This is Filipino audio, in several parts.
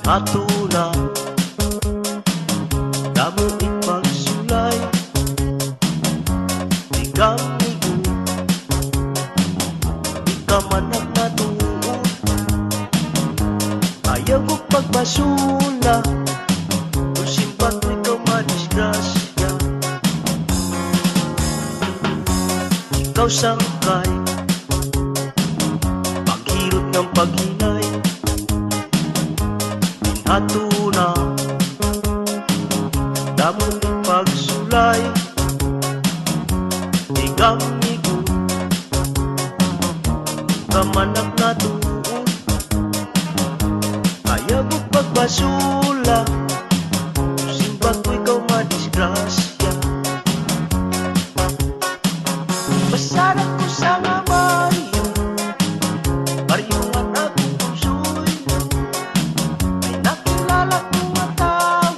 Atuna damo ipagsulay di kamigo di ka manak na tuon ayaw ko pagmasula kung simpat mo ikaw madisgrasya ikaw sangkay paghirot ng paghinay Atuna damo ipagsulay di kamigo kamanak na tuon ayaw mo pagmasula simbat mo ikaw madisgrasya masarak ko sa nga baryo baryo ang akong puso'y ay nakilala ko nga tao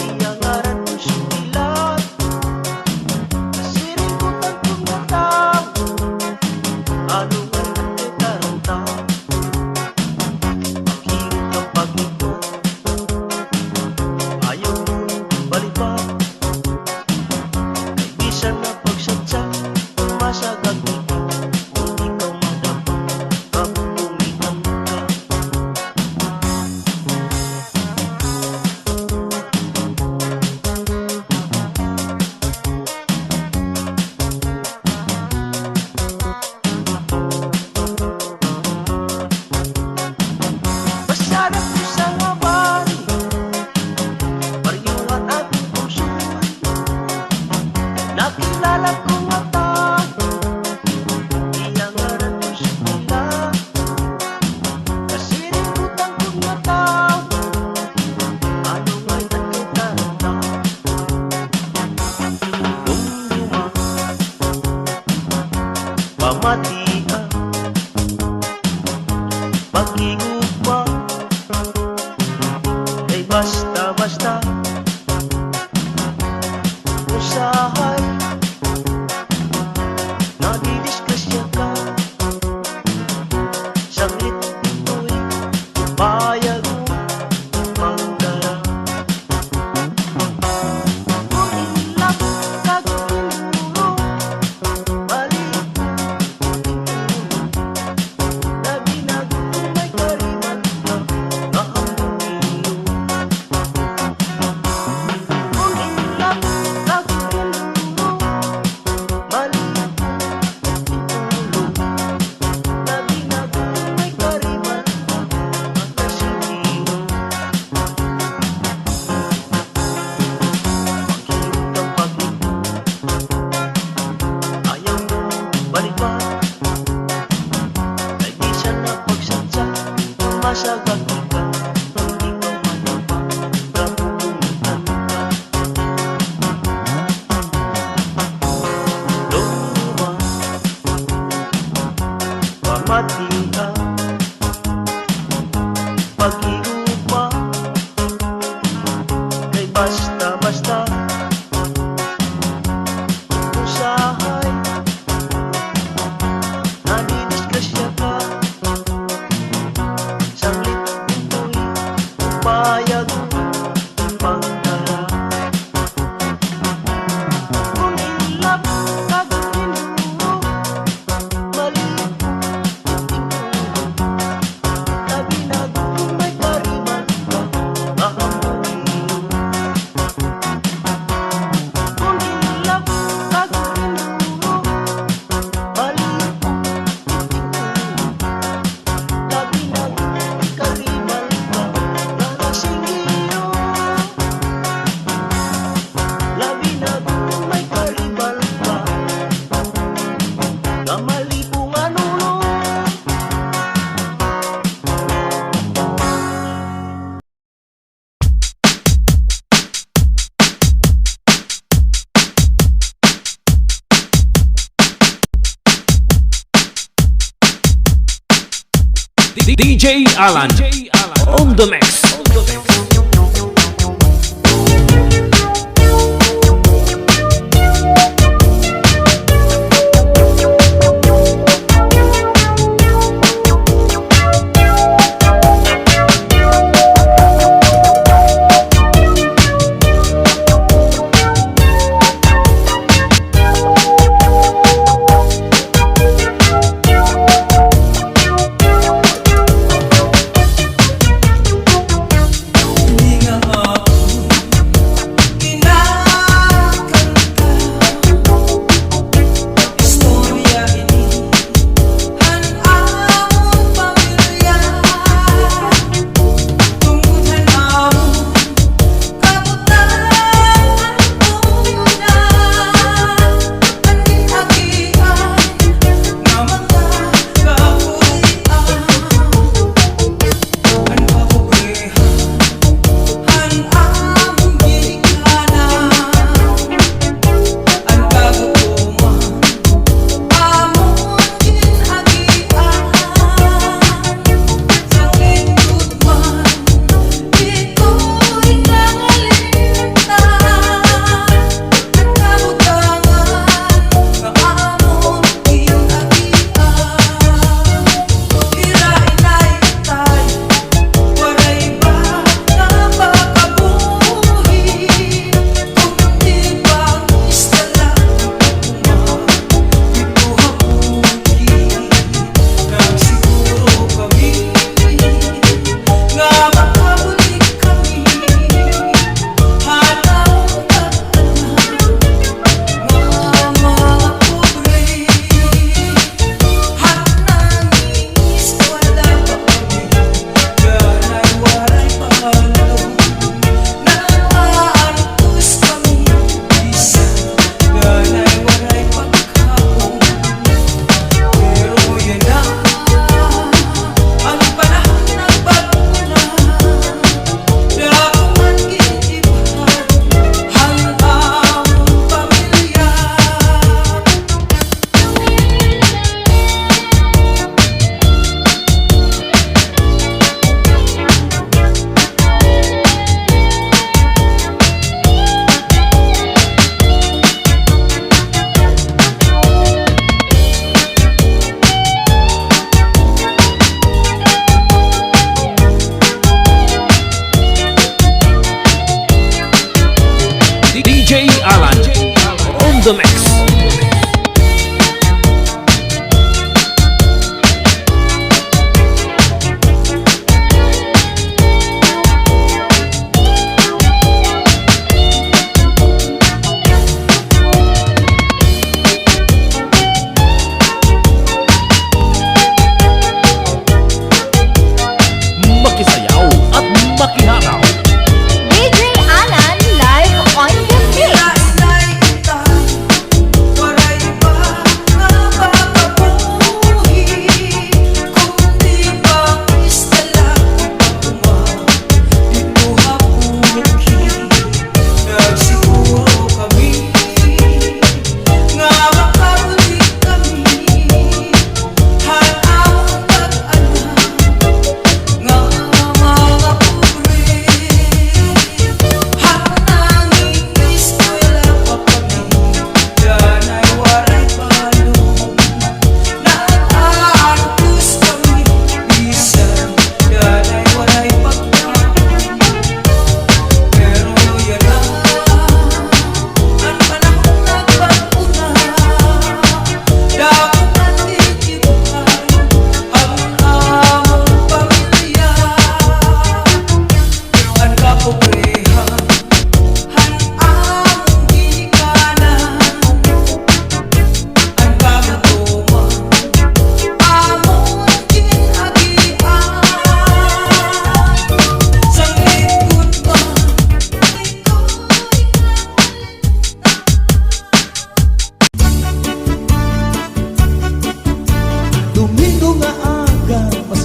iyangaran ko sikilat nasirikutan ko nga tao ano nga nagkakaranta paghirot ang pagito ayaw mo balipan ay bisan na pagsatsak masagad mo kung ikaw madapa kapulitan ka Masarap ko sa nga baryo baryo ang aking puso'y nakilala ko nga tao iyangaran ko sikilat nasirikutan ko nga tao ano nga'y nagkakaranta lumluma pamatia pag-igugma ay basta-basta usahay nadidisgrasya ka saglit ito'y payag mo magdala kung ilak kagpinuro balik na binagumay kariman ka kahambunin kung ilak kagpinuro balik itulog na binagumay kariman ka kasigino paghirot ang pagito ayaw mo balikan ay bisan na pagsatsak masagad ka kung ikaw madapa kapulitan ka lumuma pamatia pag-iupa kay basta-basta usahay nadidisgrasya ka saglit ito'y payag pagdala kung ilap kagpinuro balik itulog na binagumay kariman ka kahambunin kung ilap kagpinuro balik itulog na binagumay kariman ka kasigino labi na gumay karibal ka na malipungan ulo DJ Alan on the mix.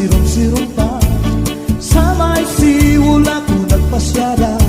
sirong-sirong pa. Sa may siwula ko nagpasyada,